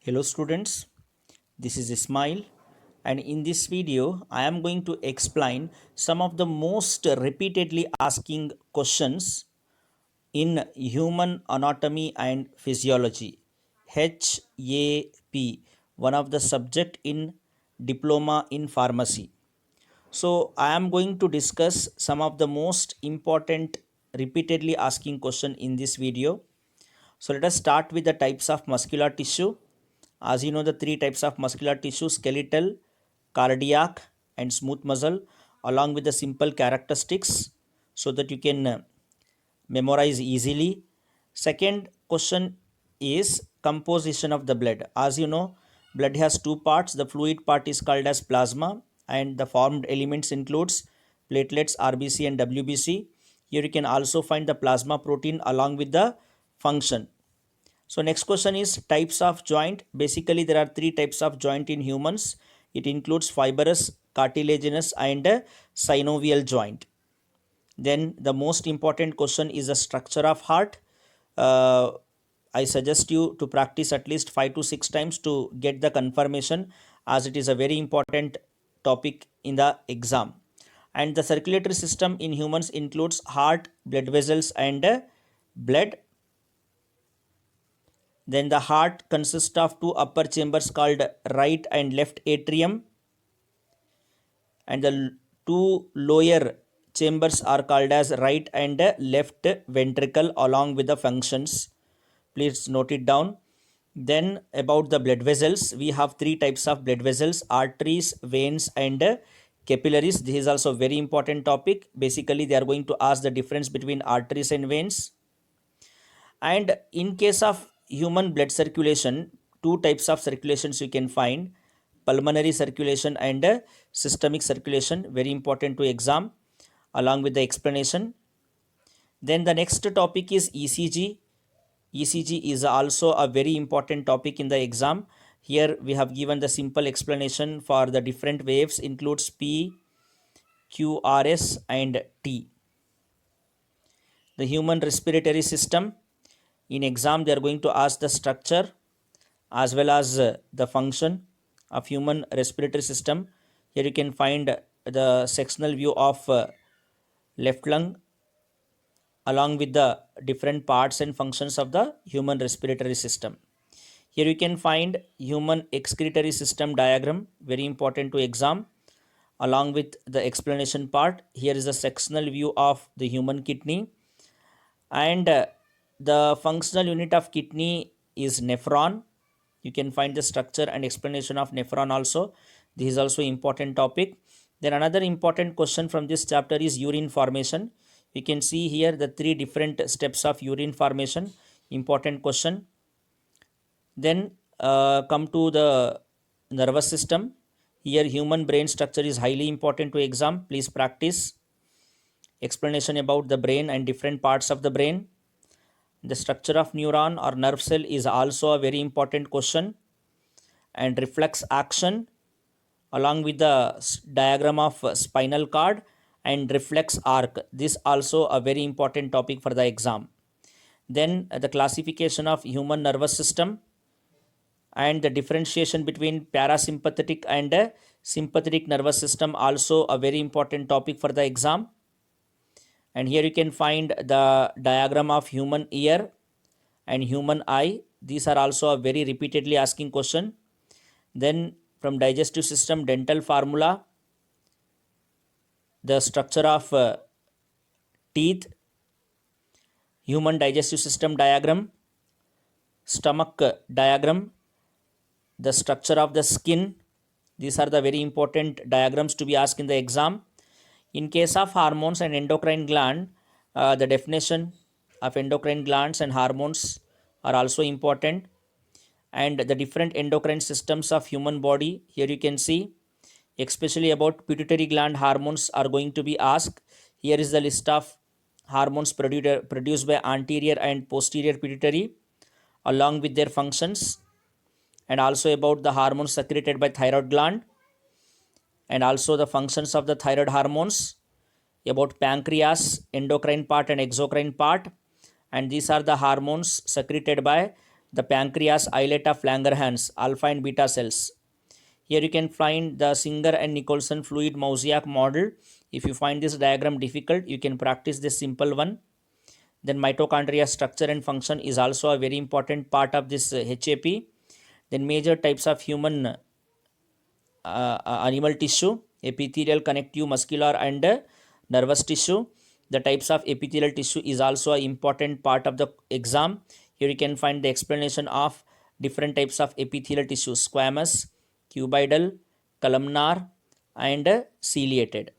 Hello students, this is Ismail, and in this video I am going to explain some of the most repeatedly asking questions in human anatomy and physiology, HAP, one of the subject in diploma in pharmacy. So I am going to discuss some of the most important repeatedly asking question in this video. So let us start with the types of muscular tissue. As you know, the three types of muscular tissue: skeletal, cardiac, and smooth muscle, along with the simple characteristics so that you can memorize easily. Second question is composition of the blood. As you know, blood has two parts. The fluid part is called as plasma, and the formed elements includes platelets, RBC, and WBC. Here you can also find the plasma protein along with the function. So next question is types of joint. Basically, there are three types of joint in humans. It includes fibrous, cartilaginous, and synovial joint. Then the most important question is the structure of heart. Uh, I suggest you to practice at least 5 to 6 times to get the confirmation, as it is a very important topic in the exam. And the circulatory system in humans includes heart, blood vessels, and blood. Then the heart consists of two upper chambers called right and left atrium, and the two lower chambers are called as right and left ventricle along with the functions. Please note it down. Then about the blood vessels, we have three types of blood vessels: arteries, veins, and capillaries. This is also very important topic. Basically, they are going to ask the difference between arteries and veins. And in case of human blood circulation, two types of circulations you can find: pulmonary circulation and systemic circulation. Very important to exam along with the explanation. Then the next topic is ECG. ECG is also a very important topic in the exam. Here we have given the simple explanation for the different waves, includes P, Q, RS, and T. The human respiratory system. In exam, they are going to ask the structure as well as the function of human respiratory system. Here you can find the sectional view of left lung along with the different parts and functions of the human respiratory system. Here you can find human excretory system diagram, very important to exam, along with the explanation part. Here is the sectional view of the human kidney, and the functional unit of kidney is nephron. You can find the structure and explanation of nephron also. This is also important topic. Then another important question from this chapter is urine formation. You can see here the three different steps of urine formation, important question. Then come to the nervous system. Here human brain structure is highly important to exam. Please practice explanation about the brain and different parts of the brain. The structure of neuron or nerve cell is also a very important question. And reflex action along with the diagram of spinal cord and reflex arc. This also a very important topic for the exam. Then the classification of human nervous system and the differentiation between parasympathetic and sympathetic nervous system, also a very important topic for the exam. And here you can find the diagram of human ear and human eye. These are also a very repeatedly asking question. Then from digestive system, dental formula, the structure of teeth, human digestive system diagram, stomach diagram, the structure of the skin. These are the very important diagrams to be asked in the exam. In case of hormones and endocrine gland, the definition of endocrine glands and hormones are also important, and the different endocrine systems of human body. Here you can see especially about pituitary gland hormones are going to be asked. Here is the list of hormones produced by anterior and posterior pituitary along with their functions, and also about the hormones secreted by thyroid gland and also the functions of the thyroid hormones, about pancreas, endocrine part and exocrine part, and these are the hormones secreted by the pancreas, islet of Langerhans, alpha and beta cells. Here you can find the Singer and Nicholson fluid mosaic model. If you find this diagram difficult, you can practice this simple one. Then mitochondria structure and function is also a very important part of this HAP. Then major types of human animal tissue: epithelial, connective, muscular, and nervous tissue. The types of epithelial tissue is also an important part of the exam. Here you can find the explanation of different types of epithelial tissue: squamous, cuboidal, columnar, and ciliated.